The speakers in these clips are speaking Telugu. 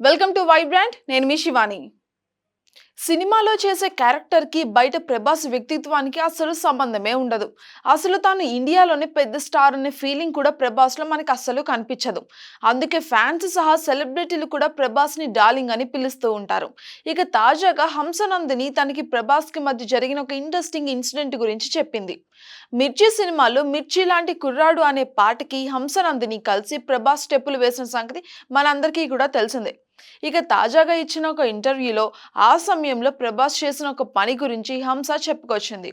Welcome to Vibrant. నేను మీ శివాని. సినిమాలో చేసే క్యారెక్టర్ కి బయట ప్రభాస్ వ్యక్తిత్వానికి అసలు సంబంధమే ఉండదు. అసలు తాను ఇండియాలోనే పెద్ద స్టార్ అనే ఫీలింగ్ కూడా ప్రభాస్ లో మనకి అస్సలు కనిపించదు. అందుకే ఫ్యాన్స్ సహా సెలబ్రిటీలు కూడా ప్రభాస్ ని డార్లింగ్ అని పిలుస్తూ ఉంటారు. ఇక తాజాగా హంసనందిని తనకి ప్రభాస్ కి మధ్య జరిగిన ఒక ఇంట్రెస్టింగ్ ఇన్సిడెంట్ గురించి చెప్పింది. మిర్చి సినిమాలో మిర్చి లాంటి కుర్రాడు అనే పాటకి హంసనందిని కలిసి ప్రభాస్ స్టెప్పులు వేసిన సంగతి మనందరికీ కూడా తెలిసిందే. ఇక తాజాగా ఇచ్చిన ఒక ఇంటర్వ్యూలో ఆ సమయంలో ప్రభాస్ చేసిన ఒక పని గురించి హంస చెప్పుకొచ్చింది.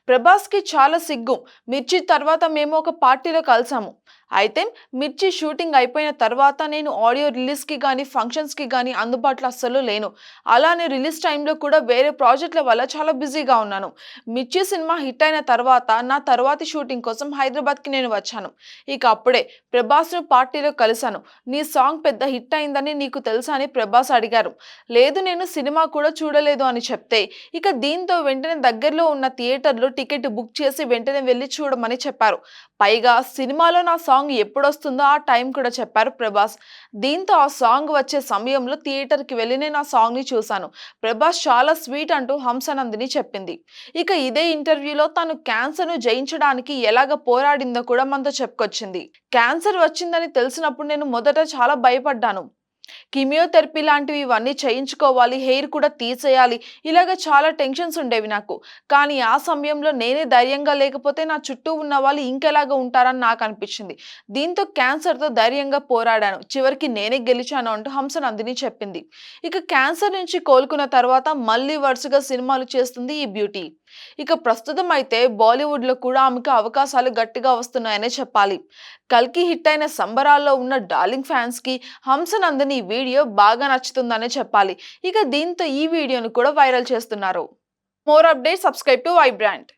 ప్రభాస్‌కి చాలా సిగ్గు. 'మిర్చి' తర్వాత మేము ఒక పార్టీలో కలిసాము. అయితే 'మిర్చి' షూటింగ్ అయిపోయిన తర్వాత నేను ఆడియో రిలీజ్‌కి గానీ, ఫంక్షన్స్‌కి గానీ అందుబాటులో అస్సలు లేను. అలానే రిలీజ్ టైంలో కూడా వేరే ప్రాజెక్ట్‌ల వల్ల చాలా బిజీగా ఉన్నాను. 'మిర్చి' సినిమా హిట్ అయిన తర్వాత నా తర్వాతి షూటింగ్ కోసం హైదరాబాద్‌కి నేను వచ్చాను. ఇక అప్పుడే ప్రభాస్‌ను పార్టీలో కలిసాను. నీ సాంగ్ పెద్ద హిట్ అయిందని నీకు తెలుసా అని ప్రభాస్ అడిగారు. లేదు నేను సినిమా కూడా చూడలేదు అని చెప్తే, ఇక దీంతో వెంటనే దగ్గరలో ఉన్న థియేటర్‌లో టికెట్ బుక్ చేసి వెంటనే వెళ్లి చూడమని చెప్పారు. పైగా సినిమాలో నా సాంగ్ ఎప్పుడొస్తుందో ఆ టైం కూడా చెప్పారు ప్రభాస్. దీంతో ఆ సాంగ్ వచ్చే సమయంలో థియేటర్‌కి వెళ్లి నేను ఆ సాంగ్‌ని చూశాను. ప్రభాస్ చాలా స్వీట్ అంటూ హంసనందిని చెప్పింది. ఇక ఇదే ఇంటర్వ్యూలో తను క్యాన్సర్‌ను జయించడానికి ఎలాగ పోరాడిందో కూడా మనతో చెప్పుకొచ్చింది. క్యాన్సర్ వచ్చిందని తెలిసినప్పుడు నేను మొదట చాలా భయపడ్డాను. కీమియోథెరపీ లాంటివి ఇవన్నీ చేయించుకోవాలి, హెయిర్ కూడా తీసేయాలి. ఇలాగ చాలా టెన్షన్స్ ఉండేవి నాకు. కానీ ఆ సమయంలో నేనే ధైర్యంగా లేకపోతే నా చుట్టూ ఉన్న వాళ్ళు ఇంకెలాగ ఉంటారని నాకు అనిపించింది. దీంతో క్యాన్సర్‌తో ధైర్యంగా పోరాడాను. చివరికి నేనే గెలిచాను అంటూ హంస నందిని చెప్పింది. ఇక క్యాన్సర్ నుంచి కోలుకున్న తర్వాత మళ్ళీ వరుసగా సినిమాలు చేస్తుంది ఈ బ్యూటీ. ఇక ప్రస్తుతం అయితే బాలీవుడ్‌లో కూడా ఆమెకు అవకాశాలు గట్టిగా వస్తున్నాయనే చెప్పాలి. 'కల్కి' హిట్ అయిన సంబరాల్లో ఉన్న డార్లింగ్ ఫ్యాన్స్‌కి హంసనందిని ఈ వీడియో బాగా నచ్చుతుందనే చెప్పాలి. ఇక దీంతో ఈ వీడియోను కూడా వైరల్ చేస్తున్నారు. More updates subscribe to Vibrant.